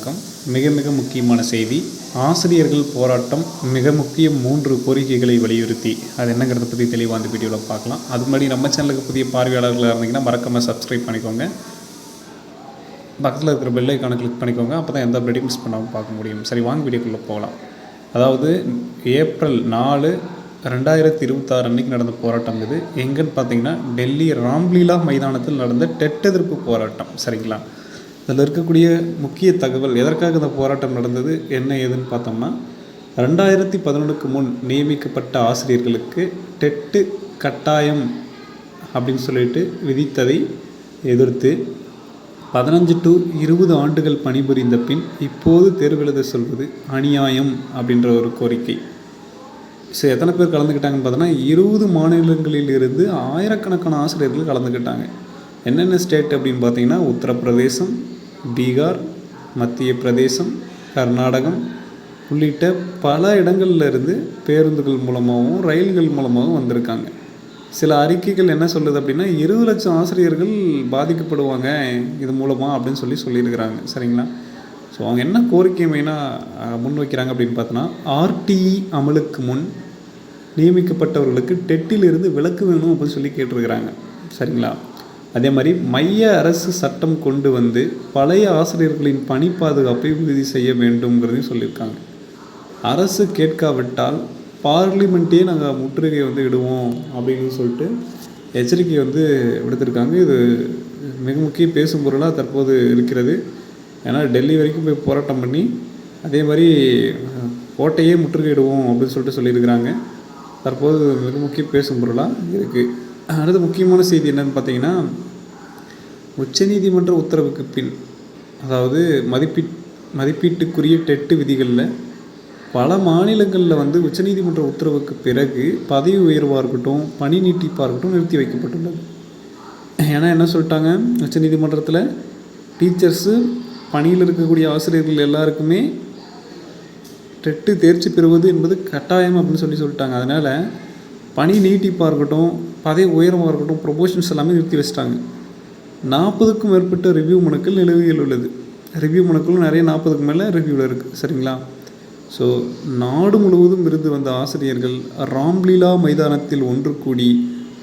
வணக்கம். மிக மிக முக்கியமான செய்தி. ஆசிரியர்கள் போராட்டம் மிக முக்கிய 3 கோரிக்கைகளை வலியுறுத்தி அது என்னங்கிறத பற்றி தெளிவாக அந்த வீடியோவில் பார்க்கலாம். அது முன்னாடி நம்ம சேனலுக்கு புதிய பார்வையாளர்களாக இருந்தீங்கன்னா மறக்காமல் சப்ஸ்கிரைப் பண்ணிக்கோங்க. பக்கத்தில் இருக்கிற பெல் ஐக்கானை கிளிக் பண்ணிக்கோங்க. அப்போ தான் எந்த அப்டேட்டையும் மிஸ் பண்ணாமல் பார்க்க முடியும். சரி, வாங்க வீடியோக்குள்ளே போகலாம். அதாவது ஏப்ரல் 4, 2026 அன்றைக்கி நடந்த போராட்டம் இது. எங்கன்னு பார்த்தீங்கன்னா டெல்லி ராம்லீலா மைதானத்தில் நடந்த டெட் எதிர்ப்பு போராட்டம். சரிங்களா? அதில் இருக்கக்கூடிய முக்கிய தகவல், எதற்காக இந்த போராட்டம் நடந்தது, என்ன ஏதுன்னு பார்த்தோம்னா 2011க்கு முன் நியமிக்கப்பட்ட ஆசிரியர்களுக்கு டெட்டு கட்டாயம் அப்படின்னு சொல்லிட்டு விதித்ததை எதிர்த்து 15 to 20 ஆண்டுகள் பணிபுரிந்த பின் இப்போது தேர்வு எழுத சொல்வது அநியாயம் அப்படின்ற ஒரு கோரிக்கை. ஸோ எத்தனை பேர் கலந்துக்கிட்டாங்கன்னு பார்த்தோன்னா 20 மாநிலங்களிலிருந்து ஆயிரக்கணக்கான ஆசிரியர்கள் கலந்துக்கிட்டாங்க. என்னென்ன ஸ்டேட் அப்படின்னு பார்த்தீங்கன்னா உத்தரப்பிரதேசம், பீகார், மத்திய பிரதேசம், கர்நாடகம் உள்ளிட்ட பல இடங்கள்ல இருந்து பேருந்துகள் மூலமாகவும் ரயில்கள் மூலமாகவும் வந்திருக்காங்க. சில அறிக்கைகள் என்ன சொல்லுது அப்படின்னா 20 லட்சம் ஆசிரியர்கள் பாதிக்கப்படுவாங்க இது மூலமாக அப்படின்னு சொல்லியிருக்கிறாங்க. சரிங்களா? ஸோ அவங்க என்ன கோரிக்கை மெயினாக முன் வைக்கிறாங்க அப்படின்னு பார்த்தோன்னா ஆர்டிஇ அமலுக்கு முன் நியமிக்கப்பட்டவர்களுக்கு டெட்டிலிருந்து விலக்கு வேணும் அப்படின்னு சொல்லி கேட்டிருக்கிறாங்க. சரிங்களா? அதே மாதிரி மைய அரசு சட்டம் கொண்டு வந்து பழைய ஆசிரியர்களின் பணி பாதுகாப்பை உறுதி செய்ய வேண்டும்ங்கிறதையும் சொல்லியிருக்காங்க. அரசு கேட்காவிட்டால் பார்லிமெண்ட்டையே நாங்கள் முற்றுகை இடுவோம் அப்படின்னு சொல்லிட்டு எச்சரிக்கை விடுத்திருக்காங்க. இது மிக முக்கிய பேசும் பொருளாக தற்போது இருக்கிறது. ஏன்னா டெல்லி வரைக்கும் போய் போராட்டம் பண்ணி அதே மாதிரி கோட்டையே முற்றுகையிடுவோம் அப்படின்னு சொல்லியிருக்கிறாங்க. தற்போது மிக முக்கிய பேசும் பொருளாக இருக்குது. அடுத்த முக்கியமான செய்தி என்னென்னு பார்த்தீங்கன்னா உச்சநீதிமன்ற உத்தரவுக்கு பின், அதாவது மதிப்பீட்டுக்குரிய டெட்டு விதிகளில் பல மாநிலங்களில் உச்சநீதிமன்ற உத்தரவுக்கு பிறகு பதவி உயர்வாக இருக்கட்டும், பணி நீட்டிப்பாக இருக்கட்டும் நிறுத்தி வைக்கப்பட்டுள்ளது. ஏன்னா என்ன சொல்லிட்டாங்க, உச்சநீதிமன்றத்தில் டீச்சர்ஸு பணியில் இருக்கக்கூடிய ஆசிரியர்கள் எல்லாருக்குமே டெட்டு தேர்ச்சி பெறுவது என்பது கட்டாயம் அப்படின்னு சொல்லிட்டாங்க. அதனால் பணி நீட்டிப்பாக இருக்கட்டும், பதவி உயர்வாக இருக்கட்டும், ப்ரொமோஷன்ஸ் எல்லாமே நிறுத்தி வச்சிட்டாங்க. 40க்கும் மேற்பட்ட ரிவ்யூ மனுக்கள் நிலுவையில் உள்ளது. ரிவ்யூ மனுக்களும் நிறைய 40க்கு மேலே ரிவ்யூவில் இருக்குது. சரிங்களா? ஸோ நாடு முழுவதும் இருந்து வந்த ஆசிரியர்கள் ராம்லீலா மைதானத்தில் ஒன்று கூடி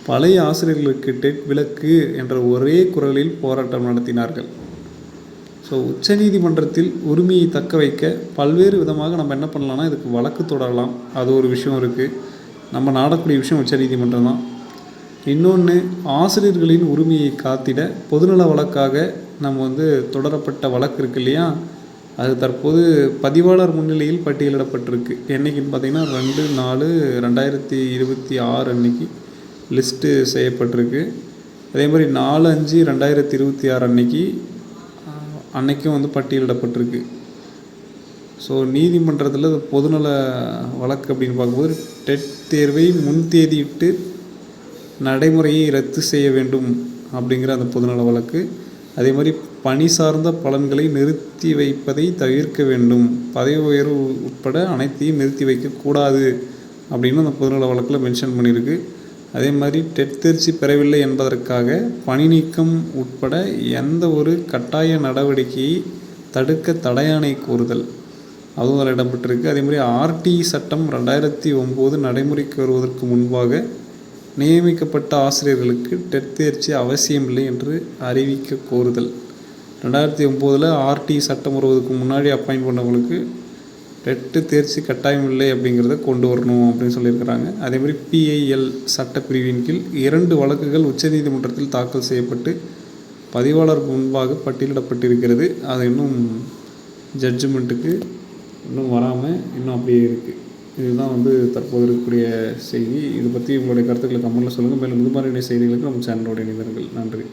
பழைய ஆசிரியர்களுக்கு டெட் விலக்கு என்ற ஒரே குரலில் போராட்டம் நடத்தினார்கள். ஸோ உச்சநீதிமன்றத்தில் உரிமையை தக்க வைக்க பல்வேறு விதமாக நம்ம என்ன பண்ணலாம்னா இதுக்கு வழக்கு தொடரலாம். அது ஒரு விஷயம் இருக்குது. நம்ம நாடக்கூடிய விஷயம் உச்சநீதிமன்றம் தான். இன்னொன்று, ஆசிரியர்களின் உரிமையை காத்திட பொதுநல வழக்காக நம்ம தொடரப்பட்ட வழக்கு இருக்கு இல்லையா, அது தற்போது பதிவாளர் முன்னிலையில் பட்டியலிடப்பட்டிருக்கு. என்றைக்குன்னு பார்த்தீங்கன்னா 2/4/2026 அன்னைக்கு லிஸ்ட்டு செய்யப்பட்டிருக்கு. அதே மாதிரி 4/5/2026 அன்னைக்கும் பட்டியலிடப்பட்டிருக்கு. ஸோ நீதிமன்றத்தில் பொதுநல வழக்கு அப்படின்னு பார்க்கும்போது டெட் தேர்வை முன்தேதியிட்டு நடைமுறையை ரத்து செய்ய வேண்டும் அப்படிங்கிற அந்த பொதுநல வழக்கு. அதே மாதிரி பணி சார்ந்த பலன்களை நிறுத்தி வைப்பதை தவிர்க்க வேண்டும், பதவி உயர்வு உட்பட அனைத்தையும் நிறுத்தி வைக்கக்கூடாது அப்படின்னு அந்த பொதுநல வழக்கில் மென்ஷன் பண்ணியிருக்கு. அதே மாதிரி டெட் தேர்ச்சி பெறவில்லை என்பதற்காக பணி நீக்கம் உட்பட எந்த ஒரு கட்டாய நடவடிக்கையை தடுக்க தடையாணை கோருதல் அதுவும் அதில் இடம்பெற்றிருக்கு. அதே மாதிரி ஆர்டிஇ சட்டம் 2009 நடைமுறைக்கு வருவதற்கு முன்பாக நியமிக்கப்பட்ட ஆசிரியர்களுக்கு டெட் தேர்ச்சி அவசியமில்லை என்று அறிவிக்க கோருதல். 2009 ஆர்டிஇ சட்டம் வருவதற்கு முன்னாடி அப்பாயிண்ட் பண்ணவங்களுக்கு டெட்டு தேர்ச்சி கட்டாயம் இல்லை அப்படிங்கிறத கொண்டு வரணும் அப்படின்னு சொல்லியிருக்கிறாங்க. அதேமாதிரி பிஐஎல் சட்டப்பிரிவின் கீழ் 2 வழக்குகள் உச்சநீதிமன்றத்தில் தாக்கல் செய்யப்பட்டு பதிவாளருக்கு முன்பாக பட்டியலிடப்பட்டிருக்கிறது. அது இன்னும் ஜட்ஜ்மெண்ட்டுக்கு இன்னும் வராமல் இன்னும் அப்படியே இருக்குது. இதுதான் தற்போது இருக்கக்கூடிய செய்தி. இது பற்றி உங்களுடைய கருத்துக்களை கமெண்ட்டில் சொல்லுங்கள். மேலும் இது மாதிரியான செய்திகளுக்கு நம்ம சேனலோட இணைந்தீர்கள். நன்றி.